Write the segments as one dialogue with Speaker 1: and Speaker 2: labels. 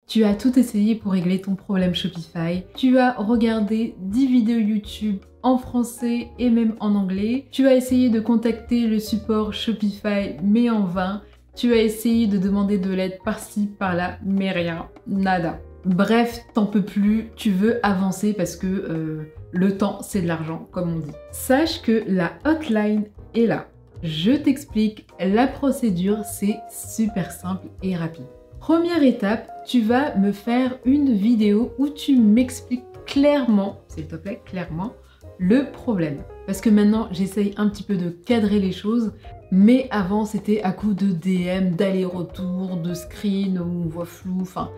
Speaker 1: Tu as tout essayé pour régler ton problème Shopify. Tu as regardé 10 vidéos YouTube en français et même en anglais. Tu as essayé de contacter le support Shopify mais en vain. Tu as essayé de demander de l'aide par-ci, par-là, mais rien, nada. Bref, t'en peux plus, tu veux avancer parce que le temps c'est de l'argent, comme on dit. Sache que la hotline est là. Je t'explique, la procédure c'est super simple et rapide. Première étape, tu vas me faire une vidéo où tu m'expliques clairement, s'il te plaît, clairement, le problème. Parce que maintenant, j'essaye un petit peu de cadrer les choses, mais avant, c'était à coup de DM, d'aller-retour, de screen, où on voit flou, enfin,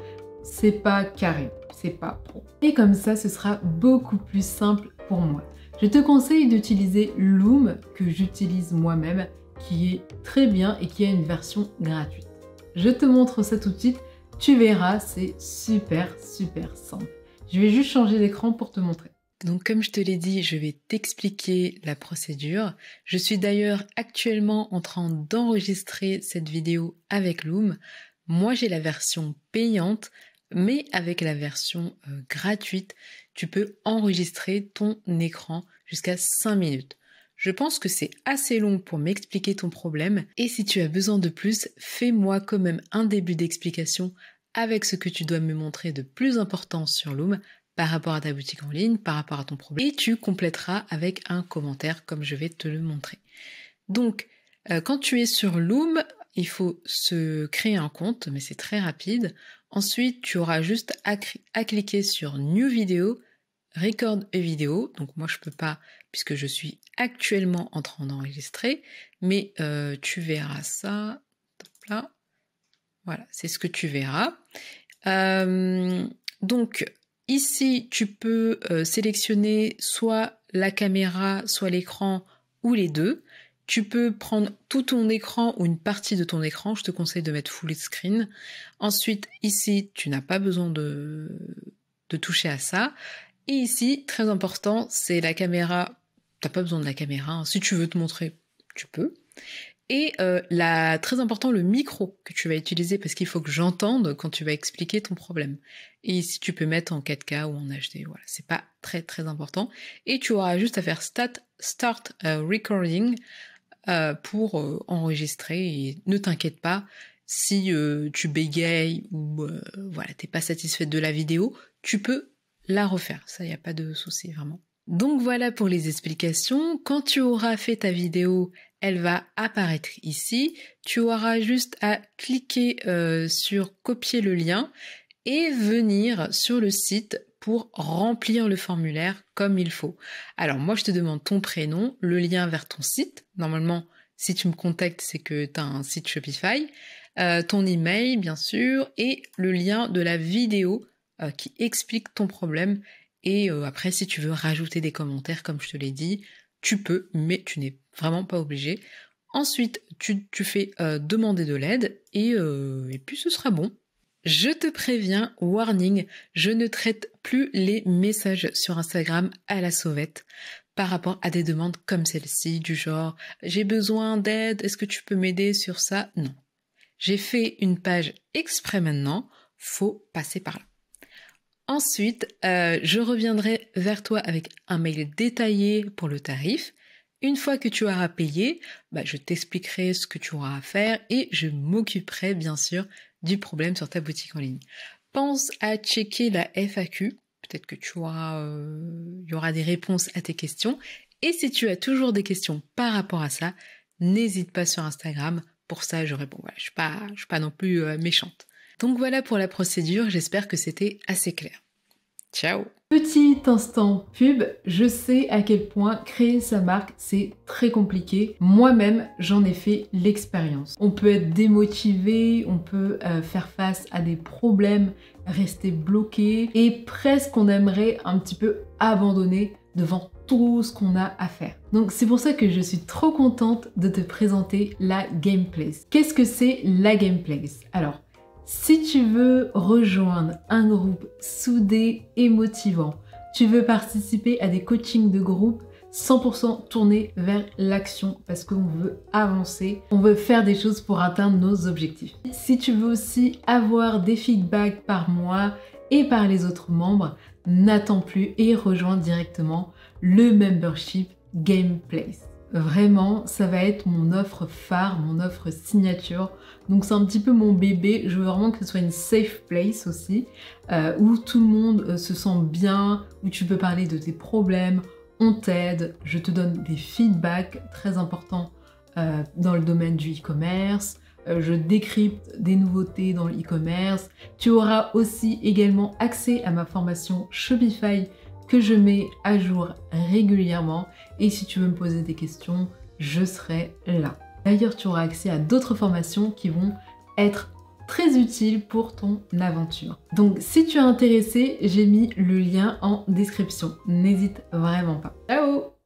Speaker 1: c'est pas carré, c'est pas pro. Et comme ça, ce sera beaucoup plus simple pour moi. Je te conseille d'utiliser Loom, que j'utilise moi-même, qui est très bien et qui a une version gratuite. Je te montre ça tout de suite, tu verras, c'est super simple. Je vais juste changer d'écran pour te montrer. Donc comme je te l'ai dit, je vais t'expliquer la procédure. Je suis d'ailleurs actuellement en train d'enregistrer cette vidéo avec Loom. Moi j'ai la version payante, mais avec la version gratuite, tu peux enregistrer ton écran jusqu'à 5 minutes. Je pense que c'est assez long pour m'expliquer ton problème et si tu as besoin de plus, fais-moi quand même un début d'explication avec ce que tu dois me montrer de plus important sur Loom par rapport à ta boutique en ligne, par rapport à ton problème et tu compléteras avec un commentaire comme je vais te le montrer. Donc, quand tu es sur Loom, il faut se créer un compte, mais c'est très rapide. Ensuite, tu auras juste à cliquer sur New Video, Record a Video. Donc moi, je peux pas puisque je suis actuellement en train d'enregistrer, mais tu verras ça. Là. Voilà, c'est ce que tu verras. Donc, ici, tu peux sélectionner soit la caméra, soit l'écran, ou les deux. Tu peux prendre tout ton écran ou une partie de ton écran. Je te conseille de mettre full screen. Ensuite, ici, tu n'as pas besoin de toucher à ça. Et ici, très important, c'est la caméra. T'as pas besoin de la caméra. Hein. Si tu veux te montrer, tu peux. Et très important, le micro que tu vas utiliser parce qu'il faut que j'entende quand tu vas expliquer ton problème. Et ici, tu peux mettre en 4K ou en HD. Voilà, c'est pas très important. Et tu auras juste à faire Start Recording pour enregistrer. Et ne t'inquiète pas si tu bégayes ou voilà, t'es pas satisfaite de la vidéo, tu peux la refaire. Ça, y a pas de souci vraiment. Donc voilà pour les explications. Quand tu auras fait ta vidéo, elle va apparaître ici. Tu auras juste à cliquer sur copier le lien et venir sur le site pour remplir le formulaire comme il faut. Alors moi je te demande ton prénom, le lien vers ton site. Normalement, si tu me contactes, c'est que tu as un site Shopify. Ton email bien sûr et le lien de la vidéo qui explique ton problème. Et après, si tu veux rajouter des commentaires, comme je te l'ai dit, tu peux, mais tu n'es vraiment pas obligé. Ensuite, tu fais demander de l'aide et puis ce sera bon. Je te préviens, warning, je ne traite plus les messages sur Instagram à la sauvette par rapport à des demandes comme celle-ci, du genre « j'ai besoin d'aide, est-ce que tu peux m'aider sur ça ?» Non. J'ai fait une page exprès maintenant, faut passer par là. Ensuite, je reviendrai vers toi avec un mail détaillé pour le tarif. Une fois que tu auras payé, je t'expliquerai ce que tu auras à faire et je m'occuperai bien sûr du problème sur ta boutique en ligne. Pense à checker la FAQ, peut-être que y aura des réponses à tes questions. Et si tu as toujours des questions par rapport à ça, n'hésite pas sur Instagram. Pour ça, je réponds. Voilà, je suis pas non plus méchante. Donc voilà pour la procédure, j'espère que c'était assez clair. Ciao! Petit instant pub, je sais à quel point créer sa marque c'est très compliqué. Moi-même j'en ai fait l'expérience. On peut être démotivé, on peut faire face à des problèmes, rester bloqué et presque on aimerait un petit peu abandonner devant tout ce qu'on a à faire. Donc c'est pour ça que je suis trop contente de te présenter la Gameplace. Qu'est-ce que c'est la Gameplace? Alors, si tu veux rejoindre un groupe soudé et motivant, tu veux participer à des coachings de groupe, 100% tourné vers l'action parce qu'on veut avancer, on veut faire des choses pour atteindre nos objectifs. Si tu veux aussi avoir des feedbacks par mois et par les autres membres, n'attends plus et rejoins directement le membership Gameplace. Vraiment, ça va être mon offre phare, mon offre signature. Donc c'est un petit peu mon bébé. Je veux vraiment que ce soit une safe place aussi, où tout le monde se sent bien, où tu peux parler de tes problèmes, on t'aide, je te donne des feedbacks très importants dans le domaine du e-commerce. Je décrypte des nouveautés dans le e-commerce. Tu auras aussi également accès à ma formation Shopify que je mets à jour régulièrement. Et si tu veux me poser des questions, je serai là. D'ailleurs, tu auras accès à d'autres formations qui vont être très utiles pour ton aventure. Donc, si tu es intéressé, j'ai mis le lien en description. N'hésite vraiment pas. Ciao!